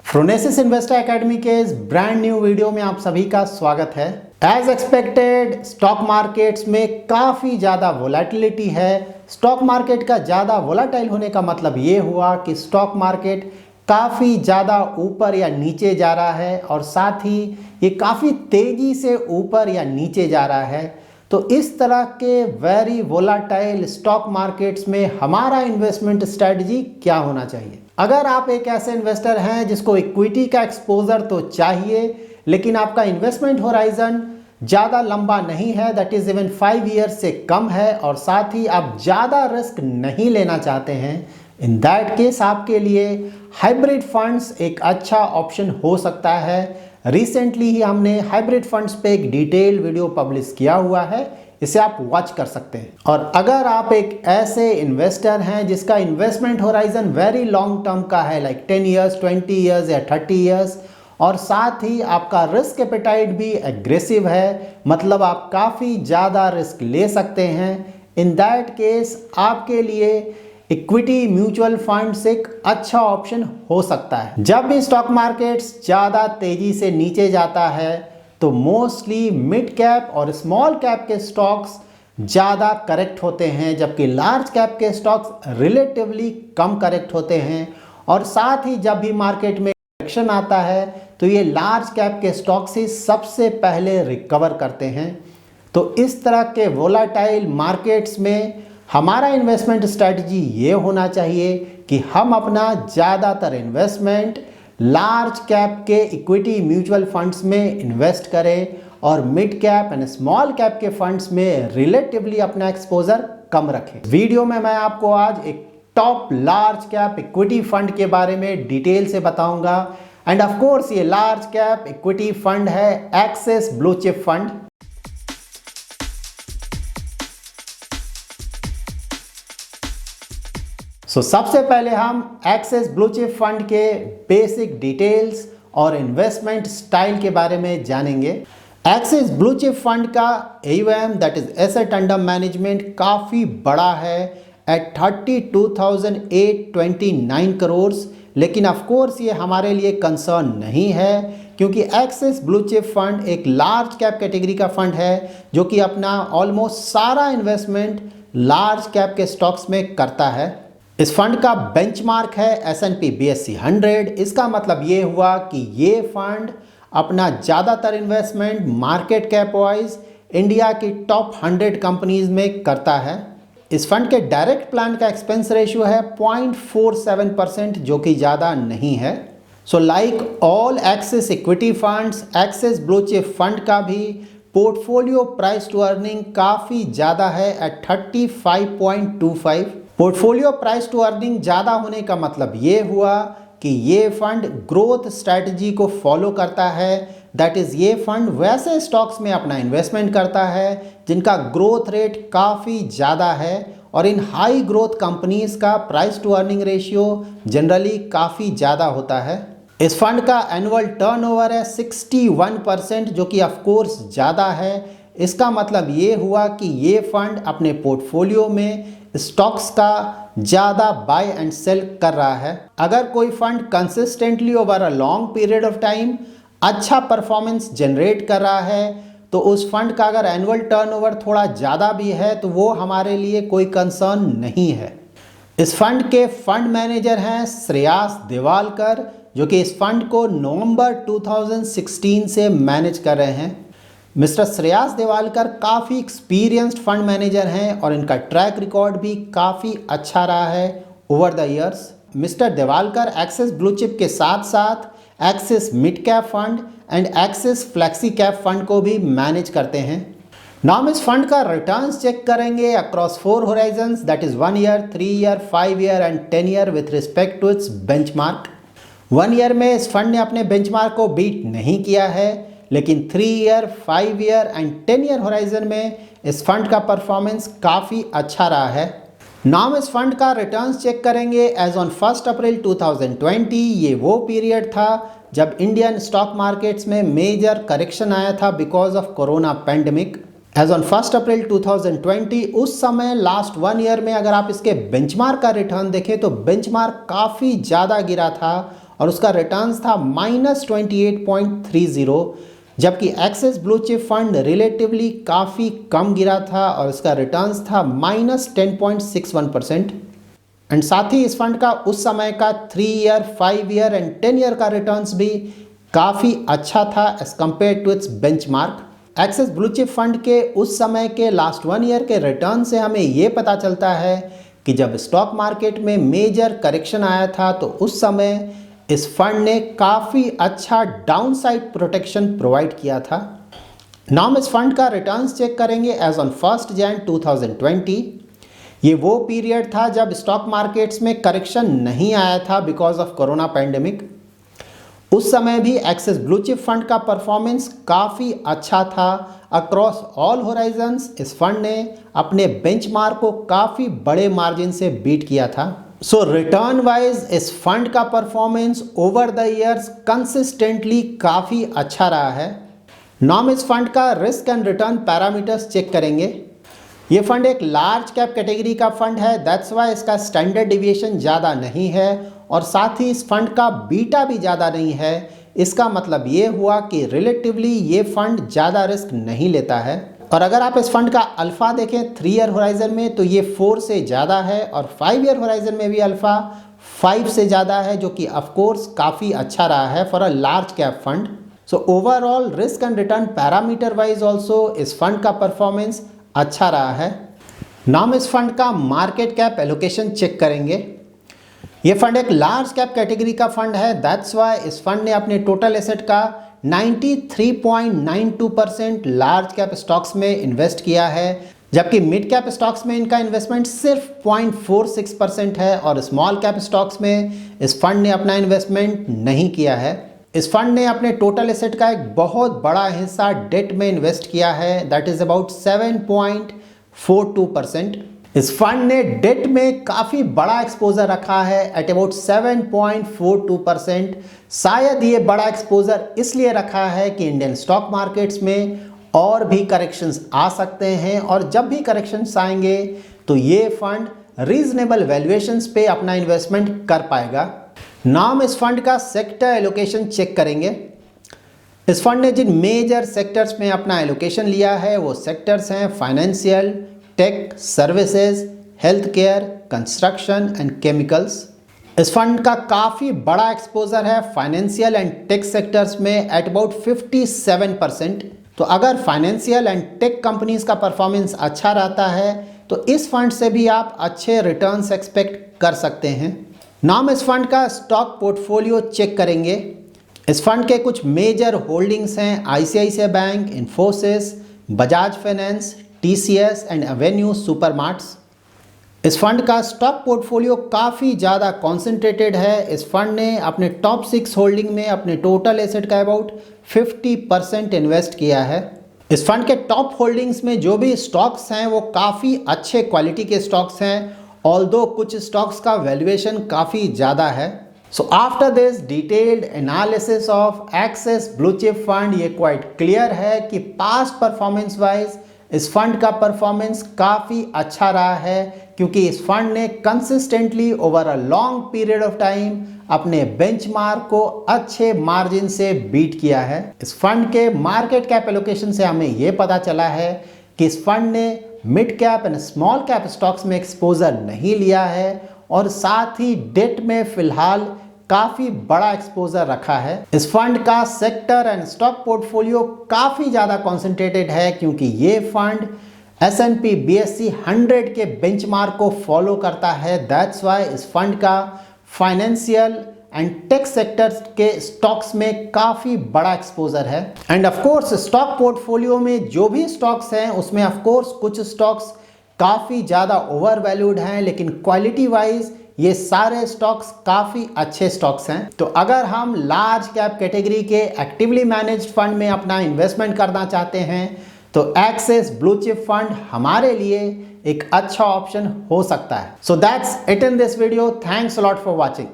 Phronesis investor academy के इस brand new video में आप सभी का स्वागत है। एज एक्सपेक्टेड स्टॉक मार्केट्स में काफ़ी ज़्यादा वोलेटिलिटी है। स्टॉक मार्केट का ज़्यादा वोलेटाइल होने का मतलब ये हुआ कि स्टॉक मार्केट काफ़ी ज़्यादा ऊपर या नीचे जा रहा है और साथ ही ये काफ़ी तेज़ी से ऊपर या नीचे जा रहा है। तो इस तरह के वेरी वोलाटाइल स्टॉक मार्केट्स में हमारा इन्वेस्टमेंट स्ट्रेटजी क्या होना चाहिए। अगर आप एक ऐसे इन्वेस्टर हैं जिसको इक्विटी का एक्सपोजर तो चाहिए लेकिन आपका इन्वेस्टमेंट होराइजन ज़्यादा लंबा नहीं है, दैट इज़ इवन 5 ईयर्स से कम है, और साथ ही आप ज़्यादा रिस्क नहीं लेना चाहते हैं, इन दैट केस आपके लिए हाइब्रिड फंड्स एक अच्छा ऑप्शन हो सकता है। रिसेंटली ही हमने हाइब्रिड फंड्स पे एक डिटेल वीडियो पब्लिश किया हुआ है, इसे आप वॉच कर सकते हैं। और अगर आप एक ऐसे इन्वेस्टर हैं जिसका investment horizon very long term का है, लाइक 10 ईयर्स, 20 ईयर्स या 30 ईयर्स, और साथ ही आपका रिस्क एपेटाइट भी एग्रेसिव है, मतलब आप काफ़ी ज़्यादा रिस्क ले सकते हैं, इन दैट केस आपके लिए इक्विटी म्यूचुअल फंड्स एक अच्छा ऑप्शन हो सकता है। जब भी स्टॉक मार्केट्स ज़्यादा तेज़ी से नीचे जाता है तो मोस्टली मिड कैप और स्मॉल कैप के स्टॉक्स ज़्यादा करेक्ट होते हैं, जबकि लार्ज कैप के स्टॉक्स रिलेटिवली कम करेक्ट होते हैं। और साथ ही जब भी मार्केट में करेक्शन आता है तो ये लार्ज कैप के स्टॉक्स ही सबसे पहले रिकवर करते हैं। तो इस तरह के वोलाटाइल मार्केट्स में हमारा इन्वेस्टमेंट स्ट्रैटेजी ये होना चाहिए कि हम अपना ज़्यादातर इन्वेस्टमेंट लार्ज कैप के इक्विटी म्यूचुअल फंड्स में इन्वेस्ट करें और mid cap and small cap के फंड्स में रिलेटिवली अपना एक्सपोजर कम रखें। वीडियो में मैं आपको आज एक top large cap equity fund के बारे में डिटेल से बताऊंगा, एंड ऑफ कोर्स ये लार्ज कैप इक्विटी फंड है एक्सिस ब्लू चिप फंड। सबसे पहले हम एक्सिस ब्लू चिप फंड के बेसिक डिटेल्स और इन्वेस्टमेंट स्टाइल के बारे में जानेंगे। एक्सिस ब्लू चिप फंड का AUM that is asset under management काफ़ी बड़ा है एट 32,829 करोड़, लेकिन ऑफ कोर्स ये हमारे लिए कंसर्न नहीं है क्योंकि एक्सिस ब्लू चिप फंड एक लार्ज कैप कैटेगरी का फंड है जो कि अपना ऑलमोस्ट सारा इन्वेस्टमेंट लार्ज कैप के स्टॉक्स में करता है। इस फंड का बेंचमार्क है S&P BSE 100। इसका मतलब ये हुआ कि ये फंड अपना ज़्यादातर investment market cap wise India की टॉप 100 कंपनीज में करता है। इस फंड के डायरेक्ट प्लान का एक्सपेंस रेशियो है 0.47%, जो कि ज़्यादा नहीं है। So like all Axis equity funds, Axis blue chip fund का भी पोर्टफोलियो प्राइस टू अर्निंग काफ़ी ज़्यादा है at 35.25। Portfolio price to earning ज़्यादा होने का मतलब ये हुआ कि ये फंड ग्रोथ स्ट्रैटेजी को फॉलो करता है, दैट इज़ ये फंड वैसे स्टॉक्स में अपना इन्वेस्टमेंट करता है जिनका ग्रोथ रेट काफ़ी ज़्यादा है, और इन हाई ग्रोथ कंपनीज़ का price to earning ratio generally काफ़ी ज़्यादा होता है। इस फंड का एनुअल टर्नओवर है 61%, जो कि ऑफ कोर्स ज़्यादा है। इसका मतलब ये हुआ कि ये फंड अपने पोर्टफोलियो में स्टॉक्स का ज़्यादा बाय एंड सेल कर रहा है। अगर कोई fund consistently over a long period of time अच्छा परफॉर्मेंस जनरेट कर रहा है तो उस फंड का अगर एनुअल टर्नओवर थोड़ा ज़्यादा भी है तो वो हमारे लिए कोई कंसर्न नहीं है। इस फंड के फंड मैनेजर हैं श्रेयास देवालकर, जो कि इस फंड को नवंबर 2016 से मैनेज कर रहे हैं। मिस्टर श्रेयास देवालकर काफ़ी एक्सपीरियंस्ड फंड मैनेजर हैं और इनका ट्रैक रिकॉर्ड भी काफ़ी अच्छा रहा है over the years. Mister Devalkar Axis blue chip के साथ साथ Axis mid cap fund and Axis flexi cap fund को भी मैनेज करते हैं। नाउ हम इस फंड का रिटर्न्स चेक करेंगे across 4 horizons, that is 1 year, 3 year, 5 year and 10 year with respect to its benchmark. 1 year में इस फंड ने अपने बेंचमार्क को बीट नहीं किया है, लेकिन 3 year, 5 year and 10 year horizon में इस फंड का परफॉर्मेंस काफ़ी अच्छा रहा है। नाम इस फंड का रिटर्न्स चेक करेंगे एज ऑन 1 अप्रैल 2020। ये वो पीरियड था जब इंडियन स्टॉक मार्केट्स में मेजर करेक्शन आया था because of corona pandemic. As on 1 April 2020 उस समय लास्ट 1 ईयर में अगर आप इसके बेंचमार्क का रिटर्न देखें तो बेंचमार्क काफ़ी ज़्यादा गिरा था और उसका रिटर्न्स था -28.30, जबकि axis blue chip fund relatively काफ़ी कम गिरा था और इसका रिटर्न्स था -10.61%। एंड साथ ही इस फंड का उस समय का 3 ईयर, 5 ईयर एंड 10 ईयर का रिटर्न्स भी काफ़ी अच्छा था as compared to its benchmark. Axis blue chip fund के उस समय के लास्ट 1 ईयर के रिटर्न से हमें ये पता चलता है कि जब स्टॉक मार्केट में मेजर करेक्शन आया था तो उस समय इस फंड ने काफ़ी अच्छा डाउनसाइड प्रोटेक्शन प्रोवाइड किया था। नाउ हम इस फंड का रिटर्न्स चेक करेंगे एज ऑन 1 जनवरी 2020। ये वो पीरियड था जब स्टॉक मार्केट्स में करेक्शन नहीं आया था बिकॉज ऑफ कोरोना पैंडेमिक। उस समय भी एक्सिस ब्लू चिप फंड का परफॉर्मेंस काफ़ी अच्छा था अक्रॉस ऑल होराइजन्स। इस फंड ने अपने बेंचमार्क को काफ़ी बड़े मार्जिन से बीट किया था। सो रिटर्न वाइज इस फंड का performance over the years consistently काफ़ी अच्छा रहा है। नाउ हम इस फंड का risk and return parameters check करेंगे। ये फंड एक लार्ज कैप कैटेगरी का फंड है, दैट्स वाई इसका स्टैंडर्ड डिविएशन ज़्यादा नहीं है और साथ ही इस फंड का बीटा भी ज़्यादा नहीं है। इसका मतलब ये हुआ कि रिलेटिवली ये फंड ज़्यादा रिस्क नहीं लेता है। और अगर आप इस फंड का अल्फ़ा देखें 3 ईयर होराइजन में तो ये 4 से ज़्यादा है और 5 ईयर होराइजन में भी अल्फ़ा 5 से ज़्यादा है, जो कि ऑफकोर्स काफ़ी अच्छा रहा है for a large cap fund. So overall risk and return parameter wise also इस फंड का परफॉर्मेंस अच्छा रहा है। नाउ हम इस फंड का मार्केट कैप एलोकेशन चेक करेंगे। ये फंड एक लार्ज कैप कैटेगरी का फंड है, दैट्स वाई इस फंड ने अपने टोटल एसेट का 93.92% लार्ज कैप स्टॉक्स में इन्वेस्ट किया है, जबकि मिड कैप स्टॉक्स में इनका इन्वेस्टमेंट सिर्फ 0.46% है और स्मॉल कैप स्टॉक्स में इस फंड ने अपना इन्वेस्टमेंट नहीं किया है। इस फंड ने अपने टोटल एसेट का एक बहुत बड़ा हिस्सा डेट में इन्वेस्ट किया है, दैट इज अबाउट 7.42%। इस फंड ने डेट में काफ़ी बड़ा एक्सपोजर रखा है एट अबाउट 7.42%। शायद ये बड़ा एक्सपोजर इसलिए रखा है कि इंडियन स्टॉक मार्केट्स में और भी करेक्शंस आ सकते हैं और जब भी करेक्शंस आएंगे तो ये फंड रीजनेबल वैल्यूएशंस पे अपना इन्वेस्टमेंट कर पाएगा। नाउ हम इस फंड का सेक्टर एलोकेशन चेक करेंगे। इस फंड ने जिन मेजर सेक्टर्स में अपना एलोकेशन लिया है वो सेक्टर्स हैं financial, tech, services, health care, construction and chemicals. इस फंड का काफ़ी बड़ा एक्सपोजर है फाइनेंशियल एंड टेक सेक्टर्स में एट अबाउट 57%। तो अगर फाइनेंशियल एंड टेक कंपनीज का परफॉर्मेंस अच्छा रहता है तो इस फंड से भी आप अच्छे रिटर्न्स एक्सपेक्ट कर सकते हैं। नाउ हम इस फंड का स्टॉक पोर्टफोलियो चेक करेंगे। इस फंड के कुछ मेजर होल्डिंग्स हैं ICICI bank, Infosys, Bajaj finance, TCS and Avenue Supermarts. इस फंड का स्टॉक पोर्टफोलियो काफ़ी ज़्यादा कॉन्सेंट्रेटेड है। इस फंड ने अपने टॉप 6 होल्डिंग में अपने टोटल एसेट का अबाउट 50% इन्वेस्ट किया है। इस फंड के टॉप होल्डिंग्स में जो भी स्टॉक्स हैं वो काफ़ी अच्छे क्वालिटी के स्टॉक्स हैं, ऑल्दो कुछ स्टॉक्स का वैल्यूएशन काफ़ी ज़्यादा है। So after this detailed analysis of axis blue chip fund ये क्वाइट क्लियर है कि पास्ट परफॉर्मेंस वाइज इस फंड का परफॉर्मेंस काफ़ी अच्छा रहा है, क्योंकि इस फंड ने consistently over a long period of time अपने बेंचमार्क को अच्छे मार्जिन से बीट किया है। इस फंड के मार्केट कैप एलोकेशन से हमें यह पता चला है कि इस फंड ने mid cap and small cap stocks में एक्सपोजर नहीं लिया है और साथ ही डेट में फिलहाल काफ़ी बड़ा एक्सपोजर रखा है। इस फंड का सेक्टर एंड स्टॉक पोर्टफोलियो काफ़ी ज़्यादा कॉन्सेंट्रेटेड है, क्योंकि ये फंड S&P BSE 100 के बेंचमार्क को फॉलो करता है। दैट्स वाई इस फंड का फाइनेंशियल एंड टेक सेक्टर्स के स्टॉक्स में काफ़ी बड़ा एक्सपोजर है। End of course stock portfolio में जो भी स्टॉक्स हैं उसमें ऑफ कोर्स कुछ स्टॉक्स काफ़ी ज़्यादा ओवर वैल्यूड हैं, लेकिन क्वालिटी वाइज ये सारे स्टॉक्स काफ़ी अच्छे स्टॉक्स हैं। तो अगर हम लार्ज कैप कैटेगरी के एक्टिवली मैनेज्ड फंड में अपना इन्वेस्टमेंट करना चाहते हैं तो एक्सिस ब्लू चिप फंड हमारे लिए एक अच्छा ऑप्शन हो सकता है। So that's it in this video. Thanks a lot for watching.